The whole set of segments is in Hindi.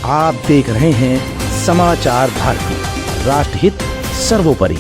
आप देख रहे हैं समाचार भारती, राष्ट्रहित सर्वोपरि।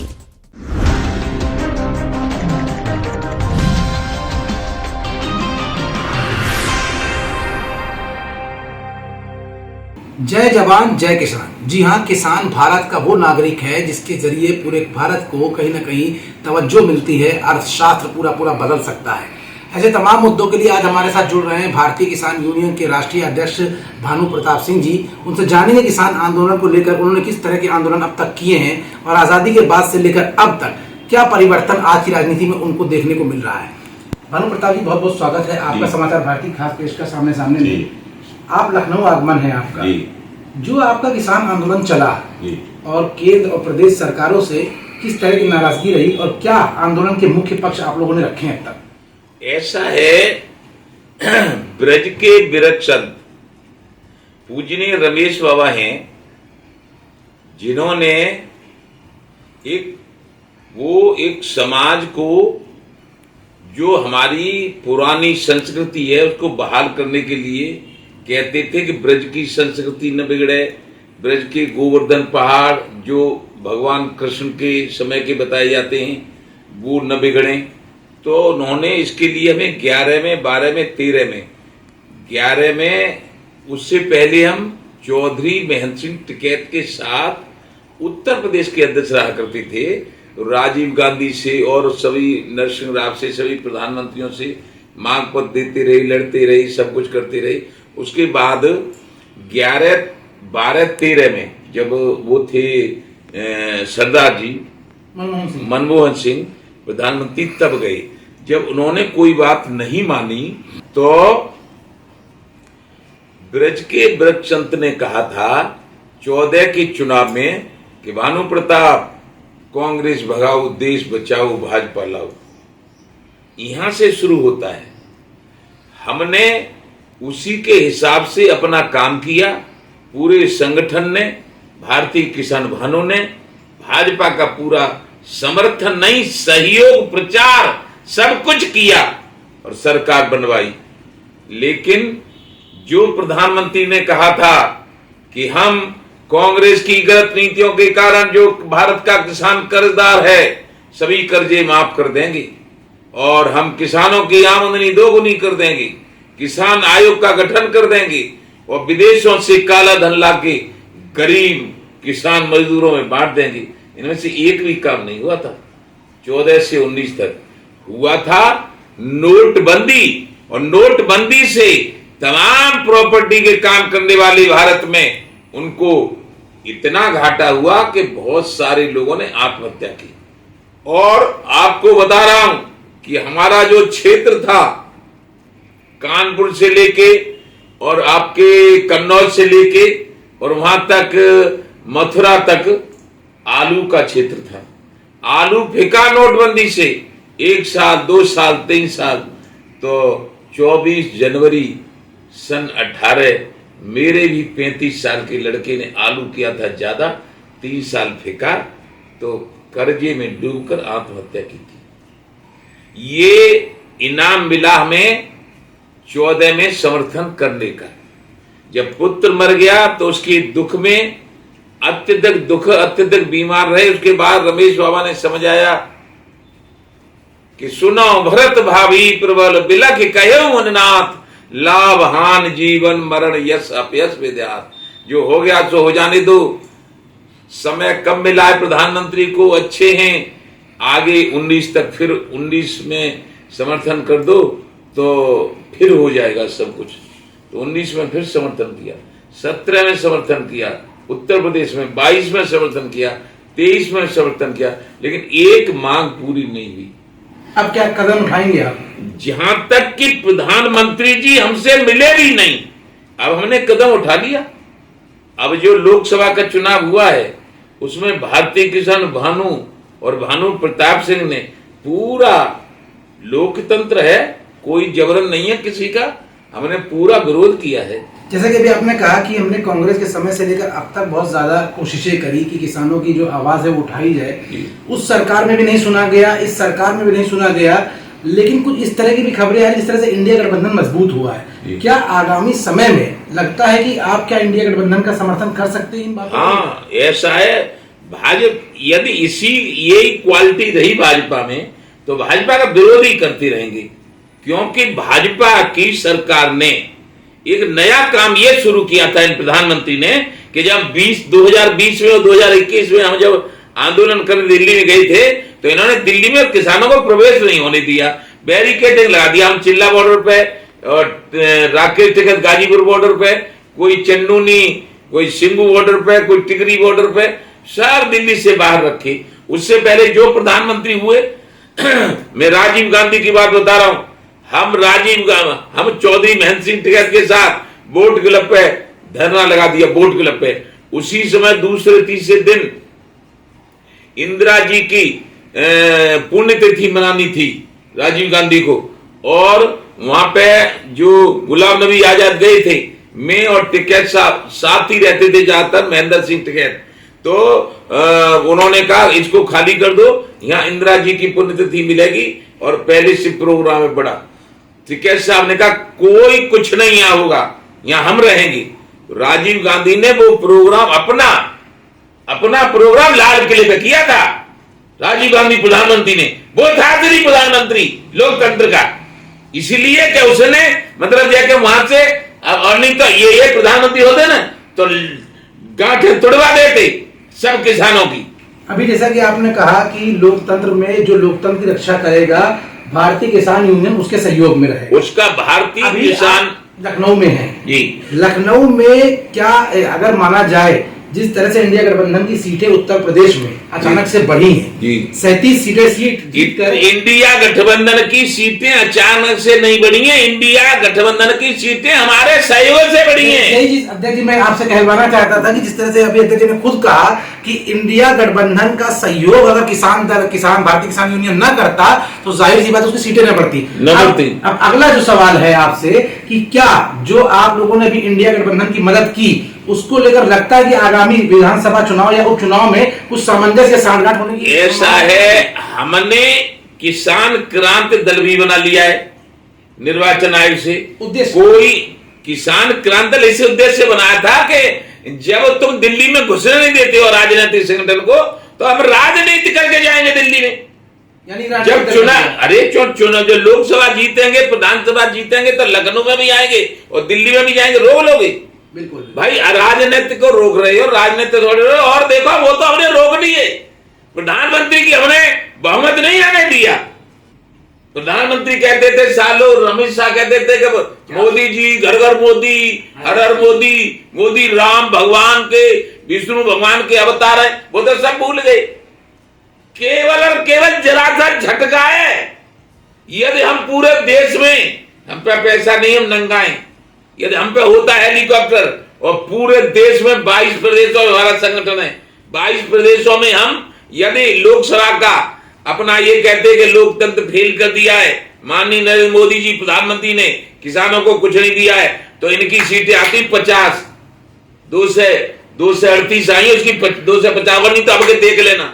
जय जवान जय किसान। जी हाँ, किसान भारत का वो नागरिक है जिसके जरिए पूरे भारत को कहीं ना कहीं तवज्जो मिलती है, अर्थशास्त्र पूरा बदल सकता है। ऐसे तमाम मुद्दों के लिए आज हमारे साथ जुड़ रहे हैं भारतीय किसान यूनियन के राष्ट्रीय अध्यक्ष भानु प्रताप सिंह जी। उनसे जानेंगे किसान आंदोलन को लेकर उन्होंने किस तरह के आंदोलन अब तक किए हैं और आज़ादी के बाद से लेकर अब तक क्या परिवर्तन आज की राजनीति में उनको देखने को मिल रहा है। भानु प्रताप जी, बहुत बहुत स्वागत है आपका समाचार भारती खास पेश का सामने में। आप लखनऊ आगमन है आपका, जो आपका किसान आंदोलन चला और केंद्र और प्रदेश सरकारों से किस तरह की नाराजगी रही और क्या आंदोलन के मुख्य पक्ष आप लोगों ने रखे हैं अब तक? ऐसा है, ब्रज के विरक्त संत पूजनीय रमेश बाबा हैं, जिन्होंने एक समाज को, जो हमारी पुरानी संस्कृति है उसको बहाल करने के लिए कहते थे कि ब्रज की संस्कृति न बिगड़े, ब्रज के गोवर्धन पहाड़ जो भगवान कृष्ण के समय के बताए जाते हैं वो न बिगड़े। तो उन्होंने इसके लिए हमें 11 में, 12 में, 13 में, 11 में, उससे पहले हम चौधरी महंत सिंह टिकैत के साथ उत्तर प्रदेश के अध्यक्ष रहा करते थे। राजीव गांधी से और सभी नरसिंह राव से, सभी प्रधानमंत्रियों से मांग पत्र देते रहे, लड़ते रहे, सब कुछ करते रहे। उसके बाद 11, 12, 13 में जब वो थे सरदार जी मनमोहन सिंह प्रधानमंत्री, तब गए। जब उन्होंने कोई बात नहीं मानी तो ब्रज के वृक्ष संत ने कहा था 14 के चुनाव में कि भानु प्रताप, कांग्रेस भगाओ, देश बचाओ, भाजपा लाओ। यहां से शुरू होता है। हमने उसी के हिसाब से अपना काम किया। पूरे संगठन ने, भारतीय किसान भाइयों ने भाजपा का पूरा समर्थन नहीं, सहयोग, प्रचार सब कुछ किया और सरकार बनवाई। लेकिन जो प्रधानमंत्री ने कहा था कि हम कांग्रेस की गलत नीतियों के कारण जो भारत का किसान कर्जदार है, सभी कर्जे माफ कर देंगे और हम किसानों की आमदनी दोगुनी कर देंगे, किसान आयोग का गठन कर देंगे और विदेशों से काला धन लाके गरीब किसान मजदूरों में बांट देंगे। इनमें से एक भी काम नहीं हुआ था। 14 से 19 तक हुआ था नोटबंदी, और नोटबंदी से तमाम प्रॉपर्टी के काम करने वाले भारत में उनको इतना घाटा हुआ कि बहुत सारे लोगों ने आत्महत्या की। और आपको बता रहा हूं कि हमारा जो क्षेत्र था, कानपुर से लेके और आपके कन्नौज से लेके और वहां तक मथुरा तक आलू का क्षेत्र था। आलू फेंका नोटबंदी से 1 साल, 2 साल, 3 साल। तो 24 जनवरी सन 18 मेरे भी 35 साल के लड़के ने आलू किया था ज्यादा, 3 साल फेंका तो कर्जे में डूबकर आत्महत्या की थी। ये इनाम मिला हमें 14 में समर्थन करने का। जब पुत्र मर गया तो उसके दुख में अत्यधिक बीमार रहे। उसके बाद रमेश बाबा ने समझाया कि सुनो भरत भाभी प्रबल बिलख कहो मननाथ, लाभ हान जीवन मरण यश अपयश विद्यात। जो हो गया सो हो जाने दो, समय कम मिला है प्रधानमंत्री को, अच्छे हैं, आगे 19 तक, फिर 19 में समर्थन कर दो तो फिर हो जाएगा सब कुछ। तो 19 में फिर समर्थन किया, 17 में समर्थन किया, उत्तर प्रदेश में 22 में समर्थन किया, 23 में समर्थन किया, लेकिन एक मांग पूरी नहीं हुई। अब क्या कदम उठाएंगे आप? जहां तक कि प्रधानमंत्री जी हमसे मिले भी नहीं, अब हमने कदम उठा लिया। अब जो लोकसभा का चुनाव हुआ है उसमें भारतीय किसान भानु और भानु प्रताप सिंह ने, पूरा लोकतंत्र है, कोई जबरन नहीं है किसी का, हमने पूरा विरोध किया है। जैसा कि अभी आपने कहा कि हमने कांग्रेस के समय से लेकर अब तक बहुत ज्यादा कोशिशें करी कि किसानों की जो आवाज है वो उठाई जाए। उस सरकार में भी नहीं सुना गया, इस सरकार में भी नहीं सुना गया। लेकिन कुछ इस तरह की भी खबरें आ रही जिस तरह से इंडिया गठबंधन मजबूत हुआ है। क्या आगामी समय में लगता है कि आप क्या इंडिया गठबंधन का समर्थन कर सकते हैं इन बातों? हाँ, ऐसा है। भाजपा यदि यही क्वालिटी रही भाजपा में तो भाजपा का विरोध ही करती रहेंगी, क्योंकि भाजपा की सरकार ने एक नया काम ये शुरू किया था इन प्रधानमंत्री ने कि जब 2020 में और 2021 में हम जब आंदोलन करने दिल्ली में गए थे तो इन्होंने दिल्ली में किसानों को प्रवेश नहीं होने दिया, बैरिकेडिंग लगा दिया। हम चिल्ला बॉर्डर पे और राकेश टिकट गाजीपुर बॉर्डर पे, कोई चन्नूनी, कोई सिंगू बॉर्डर पे, कोई टिकरी बॉर्डर पे, सब दिल्ली से बाहर रखे। उससे पहले जो प्रधानमंत्री हुए मैं राजीव गांधी की बात बता रहा हूं, हम चौधरी महेंद्र सिंह टिकैत के साथ बोट क्लब पे धरना लगा दिया, बोट क्लब पे। उसी समय दूसरे तीसरे दिन इंदिरा जी की पुण्यतिथि मनानी थी राजीव गांधी को, और वहां पे जो गुलाम नबी आजाद गए थे, मैं और टिकैत साहब साथ ही रहते थे ज्यादातर, महेंद्र सिंह टिकैत। तो उन्होंने कहा इसको खाली कर दो, यहाँ इंदिरा जी की पुण्यतिथि मिलेगी और पहले से प्रोग्राम है बड़ा। टिकैत साहब ने कहा कोई कुछ नहीं यहाँ होगा, यहाँ हम रहेंगे। राजीव गांधी ने वो प्रोग्राम अपना प्रोग्राम लाल किले पे किया था। राजीव गांधी प्रधानमंत्री ने, वो था दिल्ली प्रधानमंत्री लोकतंत्र का, इसीलिए कि उसने मतलब जाके वहां से, और नहीं तो ये प्रधानमंत्री होते ना तो गांठें तोड़वा देते सब किसानों की। अभी जैसा कि आपने कहा कि लोकतंत्र में जो लोकतंत्र की रक्षा करेगा भारतीय किसान यूनियन उसके सहयोग में रहेगा। उसका भारतीय किसान लखनऊ में है जी। लखनऊ में क्या अगर माना जाए जिस तरह से इंडिया गठबंधन की सीटें उत्तर प्रदेश में अचानक से बढ़ी हैं, 37 सीट जीतकर, इंडिया गठबंधन की सीटें अचानक से नहीं बढ़ी हैं, इंडिया गठबंधन की सीटें हमारे सहयोग से बढ़ी हैं। यही चीज अध्यक्ष जी मैं आपसे कहलवाना चाहता था कि जिस तरह से अभी अध्यक्ष जी ने खुद कहा कि इंडिया गठबंधन का सहयोग अगर भारतीय किसान यूनियन न करता तो जाहिर सी बात उसकी सीटें न बढ़ती। अब अगला जो सवाल है आपसे कि क्या जो आप लोगों ने भी इंडिया गठबंधन की मदद की उसको लेकर लगता है कि आगामी विधानसभा चुनाव या उपचुनाव में कुछ सामंजस्य या सांठगांठ होने की? ऐसा है, हमने किसान क्रांति दल भी बना लिया है निर्वाचन आयोग से। उद्देश्य कोई किसान क्रांति दल इसे उद्देश्य बनाया था कि जब तुम दिल्ली में घुसने नहीं देते हो राजनीतिक संगठन को तो हम राजनीति करके जाएंगे दिल्ली में। यानी जब चुनाव जो लोकसभा जीतेंगे, विधानसभा जीतेंगे तो लखनऊ में भी आएंगे और दिल्ली में भी जाएंगे। रोक लोगे? बिल्कुल भाई, राजनीति को रोक रहे हो, राजनीति छोड़ रहे हो। और देखो वो तो हमने रोक लिए, प्रधानमंत्री की हमने बहुमत नहीं आने दिया। प्रधानमंत्री कहते थे सालों, अमित शाह कहते थे कि मोदी जी घर घर मोदी, हर हर मोदी, मोदी राम भगवान के, विष्णु भगवान के अवतार है, वो तो सब भूल गए। केवल और केवल जरा सा झटका है। यदि हम पूरे देश में, हम पे पैसा नहीं, हम नंगाएं, यदि हम पे होता हेलीकॉप्टर और पूरे देश में 22 प्रदेशों में हमारा संगठन है, 22 प्रदेशों में हम यदि लोकसभा का अपना ये कहते कि लोकतंत्र फेल कर दिया है, माननीय नरेंद्र मोदी जी प्रधानमंत्री ने किसानों को कुछ नहीं दिया है, तो इनकी सीटें आती 50, 238 आई, उसकी 255 नहीं तो अब के देख लेना,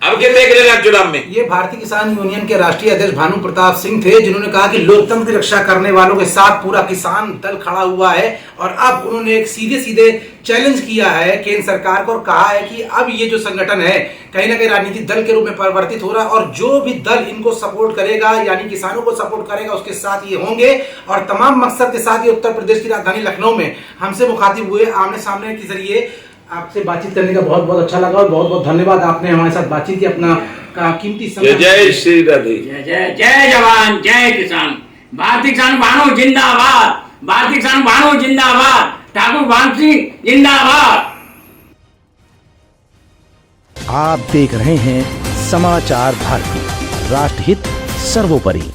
अब क्या देख लेना चुनाव में। ये भारतीय किसान यूनियन के राष्ट्रीय अध्यक्ष भानु प्रताप सिंह थे जिन्होंने कहा कि लोकतंत्र की रक्षा करने वालों के साथ पूरा किसान दल खड़ा हुआ है। और अब उन्होंने एक सीधे चैलेंज किया है केंद्र सरकार को और कहा है कि अब ये जो संगठन है कहीं ना कहीं राजनीतिक दल के रूप में परिवर्तित हो रहा है और जो भी दल इनको सपोर्ट करेगा यानी किसानों को सपोर्ट करेगा उसके साथ ये होंगे। और तमाम मकसद के साथ ये उत्तर प्रदेश की राजधानी लखनऊ में हमसे मुखातिब हुए, आमने सामने के जरिए आपसे बातचीत करने का बहुत बहुत अच्छा लगा और बहुत बहुत धन्यवाद, आपने हमारे साथ बातचीत की, अपना कीमती समय। जय श्री राधे। जय जवान जय किसान। भारतीय किसान भानु जिंदाबाद, भारतीय किसान भानु जिंदाबाद, ठाकुर भान सिंह जिंदाबाद। आप देख रहे हैं समाचार भारती, राष्ट्रहित सर्वोपरि।